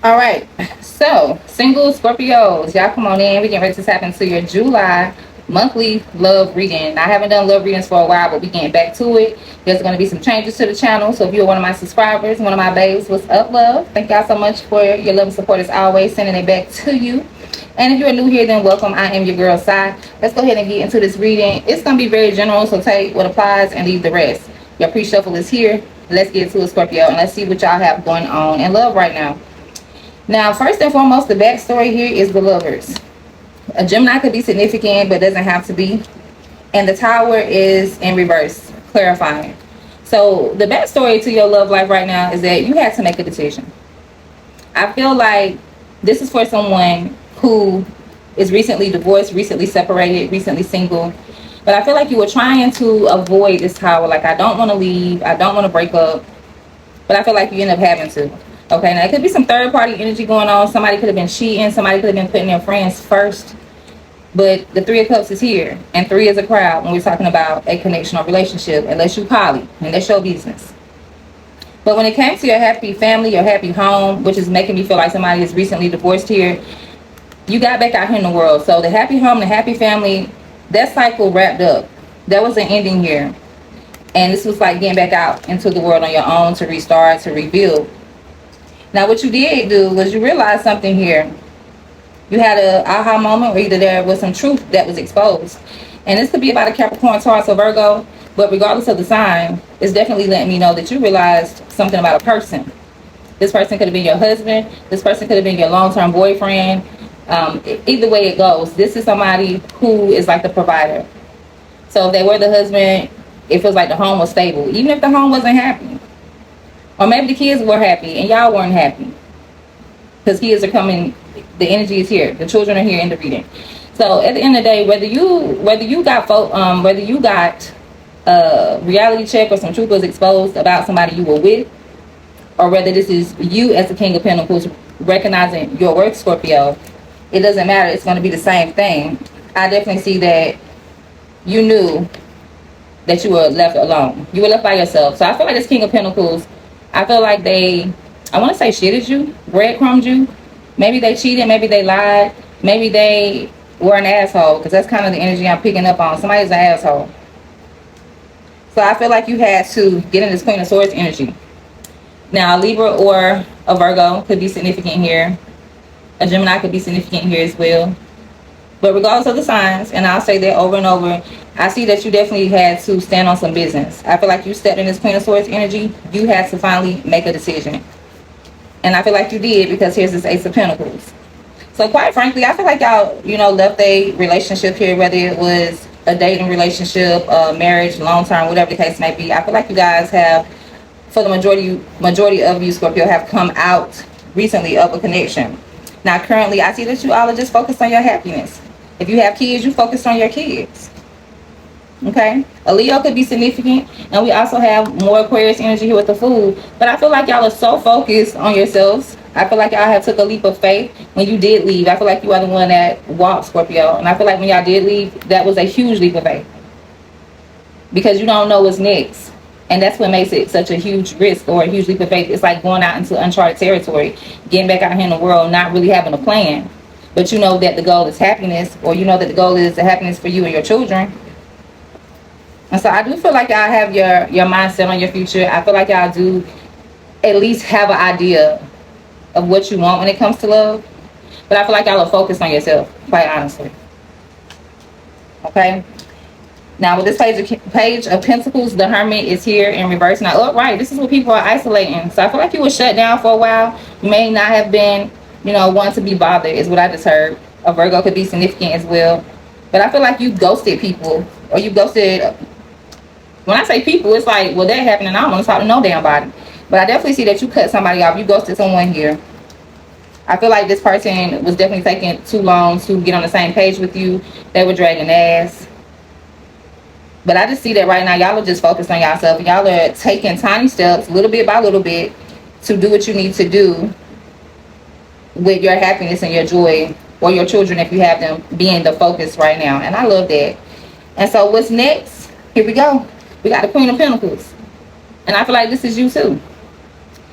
All right. So, single Scorpios, y'all come on in. We getting ready to tap into your July monthly love reading. I haven't done love readings for a while, but we getting back to it. There's going to be some changes to the channel. So, if you're one of my subscribers, one of my babes, what's up, love? Thank y'all so much for your love and support as always. Sending it back to you. And if you're new here, then welcome. I am your girl, Sai. Let's go ahead and get into this reading. It's going to be very general, so take what applies and leave the rest. Your pre-shuffle is here. Let's get to it, Scorpio, and let's see what y'all have going on in love right now. Now, first and foremost, the backstory here is the lovers. A Gemini could be significant, but doesn't have to be. And the tower is in reverse, clarifying. So the backstory to your love life right now is that you had to make a decision. I feel like this is for someone who is recently divorced, recently separated, recently single. But I feel like you were trying to avoid this tower. Like, I don't want to leave. I don't want to break up. But I feel like you end up having to. Okay, now it could be some third party energy going on. Somebody could have been cheating. Somebody could have been putting their friends first. But the Three of Cups is here. And three is a crowd when we're talking about a connection or relationship. Unless you poly. And that's your business. But when it came to your happy family, your happy home, which is making me feel like somebody is recently divorced here, you got back out here in the world. So the happy home, the happy family, that cycle wrapped up. That was an ending here. And this was like getting back out into the world on your own to restart, to rebuild. Now, what you did do was you realized something here. You had an aha moment, or either there was some truth that was exposed. And this could be about a Capricorn, Taurus, or Virgo. But regardless of the sign, it's definitely letting me know that you realized something about a person. This person could have been your husband. This person could have been your long-term boyfriend. Either way it goes, this is somebody who is like the provider. So if they were the husband, it feels like the home was stable. Even if the home wasn't happy. Or maybe the kids were happy and y'all weren't happy. Because kids are coming, the energy is here. The children are here in the reading. So at the end of the day, whether you got a reality check or some truth was exposed about somebody you were with, or whether this is you as the King of Pentacles recognizing your work, Scorpio, it doesn't matter. It's going to be the same thing. I definitely see that you knew that you were left alone. You were left by yourself. So I feel like this King of Pentacles, I feel like I want to say shitted you, breadcrumbed you. Maybe they cheated, maybe they lied, maybe they were an asshole, because that's kind of the energy I'm picking up on. Somebody's an asshole. So I feel like you had to get in this Queen of Swords energy. Now, a Libra or a Virgo could be significant here. A Gemini could be significant here as well. But regardless of the signs, and I'll say that over and over, I see that you definitely had to stand on some business. I feel like you stepped in this Queen of Swords energy. You had to finally make a decision. And I feel like you did, because here's this Ace of Pentacles. So quite frankly, I feel like y'all, left a relationship here, whether it was a dating relationship, marriage, long-term, whatever the case may be. I feel like you guys have, for the majority of you, Scorpio, have come out recently of a connection. Now, currently, I see that you all are just focused on your happiness. If you have kids, you focus on your kids. Okay? A Leo could be significant. And we also have more Aquarius energy here with the Fool. But I feel like y'all are so focused on yourselves. I feel like y'all have took a leap of faith when you did leave. I feel like you are the one that walked, Scorpio. And I feel like when y'all did leave, that was a huge leap of faith. Because you don't know what's next. And that's what makes it such a huge risk or a huge leap of faith. It's like going out into uncharted territory, getting back out here in the world, not really having a plan. But you know that the goal is happiness, or you know that the goal is the happiness for you and your children. And so I do feel like y'all have your mindset on your future. I feel like y'all do at least have an idea of what you want when it comes to love. But I feel like y'all are focused on yourself, quite honestly. Okay? Now, with this page of Pentacles, the Hermit is here in reverse. Now, upright, this is what people are isolating. So I feel like you were shut down for a while. You may not have been, wanting to be bothered, is what I just heard. A Virgo could be significant as well. But I feel like you ghosted people. Or you ghosted... When I say people, it's like, well, that happened and I don't want to talk to no damn body. But I definitely see that you cut somebody off. You ghosted someone here. I feel like this person was definitely taking too long to get on the same page with you. They were dragging ass. But I just see that right now, y'all are just focused on yourself. Y'all are taking tiny steps, little bit by little bit, to do what you need to do with your happiness and your joy, or your children, if you have them, being the focus right now. And I love that. And so what's next? Here we go. We got the Queen of Pentacles. And I feel like this is you too.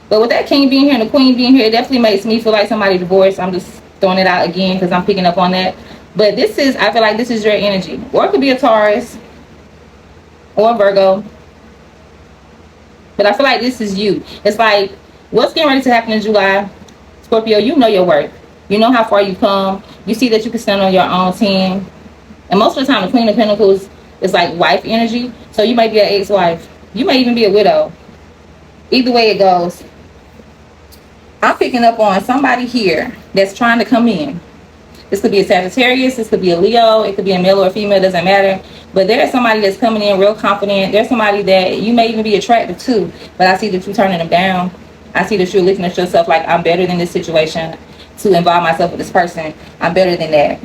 But with that king being here and the queen being here, it definitely makes me feel like somebody divorced. I'm just throwing it out again because I'm picking up on that. But this is, I feel like this is your energy. Or it could be a Taurus or a Virgo. But I feel like this is you. It's like, what's getting ready to happen in July? Scorpio, you know your worth. You know how far you've come. You see that you can stand on your own 10. And most of the time, the Queen of Pentacles is like wife energy. So you might be an ex-wife. You may even be a widow. Either way it goes, I'm picking up on somebody here that's trying to come in. This could be a Sagittarius. This could be a Leo. It could be a male or a female. Doesn't matter. But there's somebody that's coming in real confident. There's somebody that you may even be attracted to. But I see that you're turning them down. I see that you're looking at yourself like, I'm better than this situation to involve myself with this person. I'm better than that.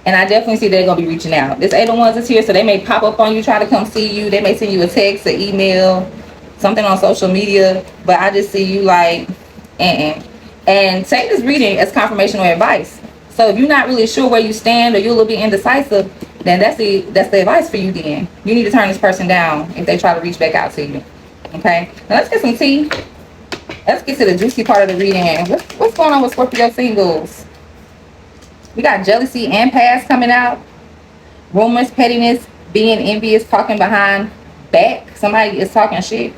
And I definitely see they're going to be reaching out. This 8 of Wands is here, so they may pop up on you, try to come see you. They may send you a text, an email, something on social media. But I just see you like, And take this reading as confirmation or advice. So if you're not really sure where you stand or you're a little bit indecisive, then that's the advice for you then. You need to turn this person down if they try to reach back out to you. Okay? Now let's get some tea. Let's get to the juicy part of the reading. What's going on with Scorpio singles? We got jealousy and past coming out. Rumors, pettiness, being envious, talking behind back. Somebody is talking shit.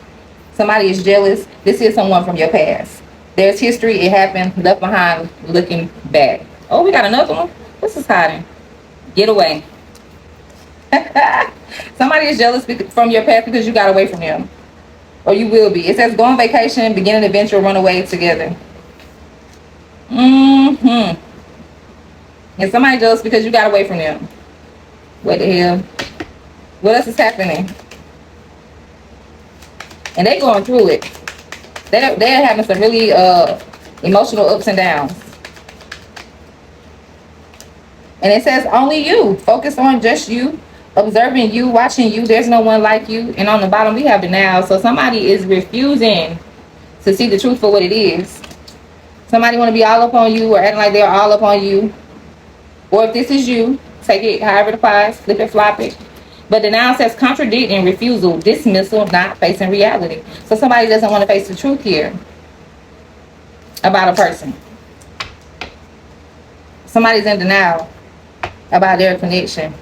Somebody is jealous. This is someone from your past. There's history. It happened. Left behind. Looking back. Oh, we got another one. What's this hiding? Get away. Somebody is jealous from your past because you got away from them. Or you will be. It says go on vacation, begin an adventure, run away together. And somebody jealous because you got away from them. What the hell? What else is happening? And they going through it. They're having some really emotional ups and downs. And it says only you. Focus on just you. Observing you, watching you. There's no one like you. And on the bottom we have denial. So somebody is refusing to see the truth for what it is. Somebody want to be all up on you or acting like they're all up on you. Or if this is you, take it however it applies. Flip it, flop it. But denial says contradicting, refusal, dismissal, not facing reality. So somebody doesn't want to face the truth here about a person. Somebody's in denial about their connection.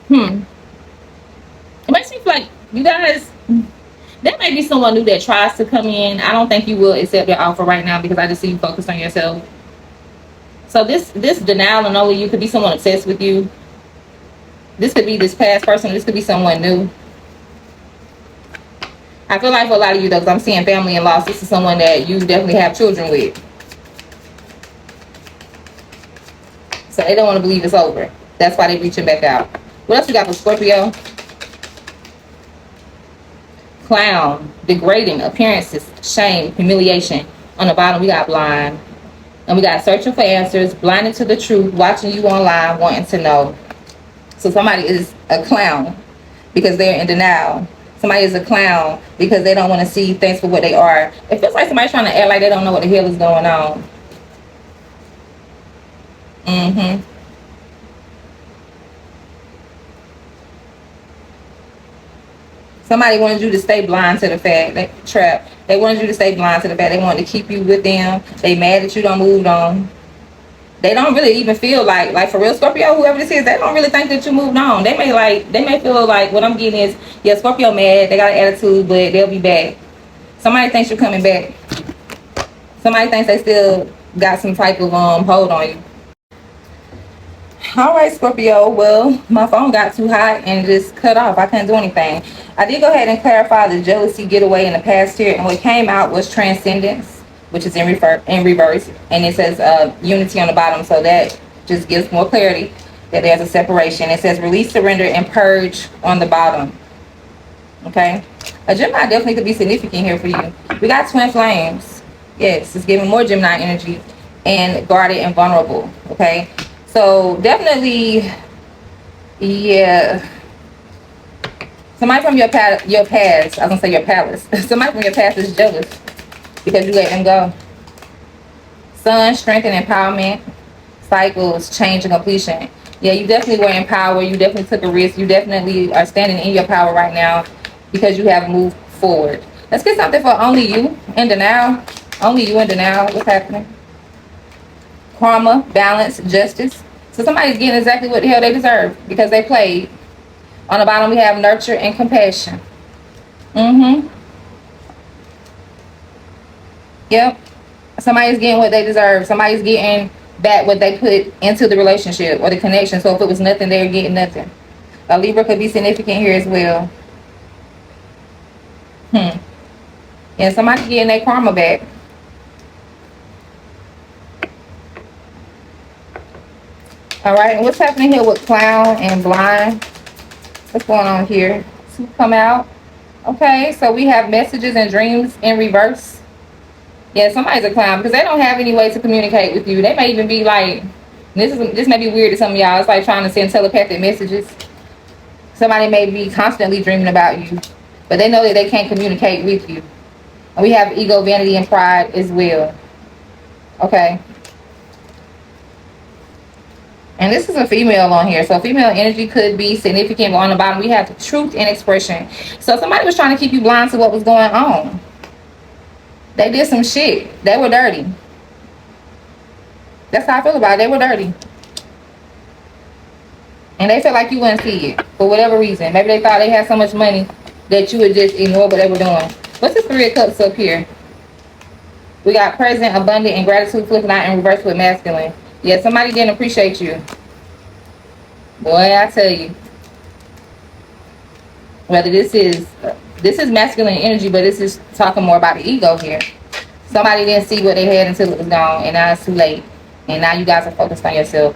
It makes me feel like you guys, there may be someone new that tries to come in. I don't think you will accept their offer right now because I just see you focused on yourself. So this denial and only you could be someone obsessed with you. This could be this past person. This could be someone new. I feel like for a lot of you though, because I'm seeing family and loss, this is someone that you definitely have children with. So they don't want to believe it's over. That's why they're reaching back out. What else we got for Scorpio? Clown, degrading, appearances, shame, humiliation. On the bottom we got blind. And we got searching for answers, blinded to the truth, watching you online, wanting to know. So somebody is a clown because they're in denial. Somebody is a clown because they don't want to see things for what they are. It feels like somebody's trying to act like they don't know what the hell is going on. Somebody wanted you to stay blind to the fact. They wanted you to stay blind to the fact. They wanted to keep you with them. They mad that you don't move on. They don't really even feel like for real, Scorpio, whoever this is, they don't really think that you moved on. They may feel like what I'm getting is, yeah, Scorpio mad, they got an attitude, but they'll be back. Somebody thinks you're coming back. Somebody thinks they still got some type of hold on you. All right, Scorpio. Well, my phone got too hot and just cut off. I couldn't do anything. I did go ahead and clarify the jealousy getaway in the past here, and what came out was transcendence, which is in reverse, and it says unity on the bottom. So that just gives more clarity that there's a separation. It says release, surrender, and purge on the bottom. Okay, a Gemini definitely could be significant here for you. We got twin flames. Yes, it's giving more Gemini energy and guarded and vulnerable. Okay. So definitely, yeah. Somebody from your past, I was gonna say your palace. Somebody from your past is jealous because you let them go. Sun, strength and empowerment, cycles, change and completion. Yeah, you definitely were in power. You definitely took a risk. You definitely are standing in your power right now because you have moved forward. Let's get something for only you in the now. Only you in the now. What's happening? Karma, balance, justice. So somebody's getting exactly what the hell they deserve because they played. On the bottom we have nurture and compassion. Yep. Somebody's getting what they deserve. Somebody's getting back what they put into the relationship or the connection. So if it was nothing, they're getting nothing. A Libra could be significant here as well. And somebody getting their karma back. All right, and what's happening here with clown and blind? What's going on here? Two come out. Okay, so we have messages and dreams in reverse. Yeah, somebody's a clown because they don't have any way to communicate with you. They may even be like, this may be weird to some of y'all. It's like trying to send telepathic messages. Somebody may be constantly dreaming about you, but they know that they can't communicate with you. And we have ego, vanity, and pride as well. Okay. And this is a female on here. So female energy could be significant. But on the bottom, we have truth and expression. So somebody was trying to keep you blind to what was going on. They did some shit. They were dirty. That's how I feel about it. They were dirty. And they felt like you wouldn't see it. For whatever reason. Maybe they thought they had so much money that you would just ignore what they were doing. What's this Three of Cups up here? We got present, abundant, and gratitude flipping out in reverse with masculine. Yeah, somebody didn't appreciate you. Boy, I tell you. Whether this is masculine energy, but this is talking more about the ego here. Somebody didn't see what they had until it was gone, and now it's too late. And now you guys are focused on yourself.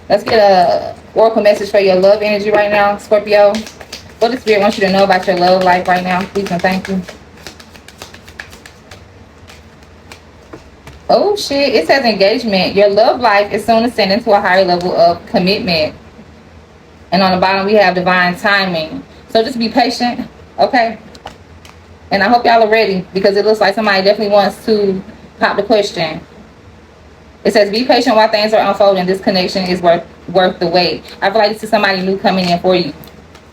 Let's get a oracle message for your love energy right now, Scorpio. What does Spirit want you to know about your love life right now? Please and thank you. Oh shit, it says engagement. Your love life is soon ascending to a higher level of commitment. And on the bottom we have divine timing. So just be patient, okay? And I hope y'all are ready because it looks like somebody definitely wants to pop the question. It says be patient while things are unfolding. This connection is worth the wait. I feel like this is somebody new coming in for you.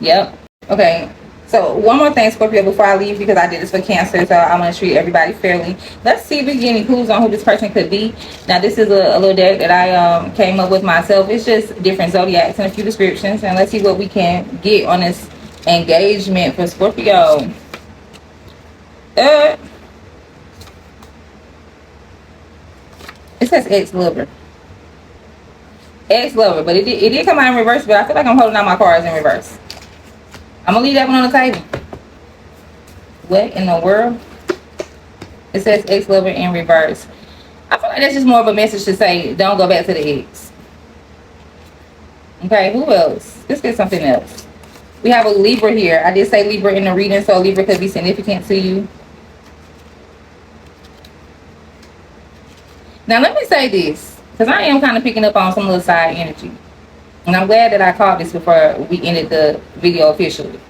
Yep. Okay. So one more thing, Scorpio, before I leave, because I did this for Cancer, so I'm going to treat everybody fairly. Let's see if we get any clues on who this person could be. Now, this is a little deck that I came up with myself. It's just different zodiacs and a few descriptions. And let's see what we can get on this engagement for Scorpio. It says ex-lover. Ex-lover, but it did come out in reverse, but I feel like I'm holding out my cards in reverse. I'm gonna leave that one on the table. What in the world? It says ex-lover in reverse. I feel like that's just more of a message to say don't go back to the ex. Okay, who else? Let's get something else. We have a Libra here. I did say Libra in the reading, so Libra could be significant to you. Now let me say this, because I am kind of picking up on some little side energy. And I'm glad that I caught this before we ended the video officially.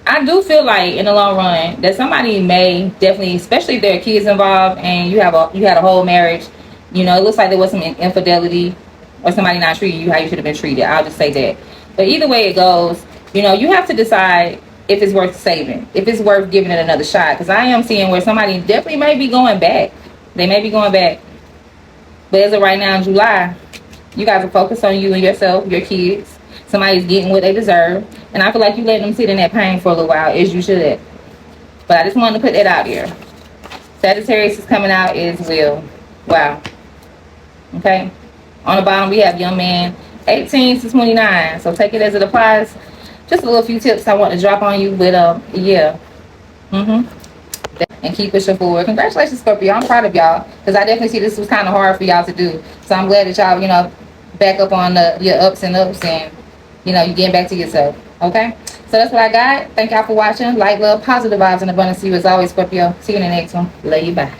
I do feel like in the long run that somebody may definitely, especially if there are kids involved and you had a whole marriage, you know, it looks like there was some infidelity or somebody not treating you how you should have been treated. I'll just say that. But either way it goes, you know, you have to decide if it's worth saving, if it's worth giving it another shot. Because I am seeing where somebody definitely may be going back. They may be going back. But as of right now in July, you guys are focused on you and yourself, your kids. Somebody's getting what they deserve. And I feel like you letting them sit in that pain for a little while, as you should. But I just wanted to put that out there. Sagittarius is coming out as well. Wow. Okay. On the bottom, we have young man, 18 to 29. So take it as it applies. Just a little few tips I want to drop on you. But, yeah. And keep pushing forward. Congratulations, Scorpio. I'm proud of y'all because I definitely see this was kind of hard for y'all to do. So I'm glad that y'all, you know, back up on your ups and you know, you getting back to yourself. Okay, so that's what I got. Thank y'all for watching. Light, love, positive vibes, and abundance to you as always, Scorpio. See you in the next one. Love you. Bye.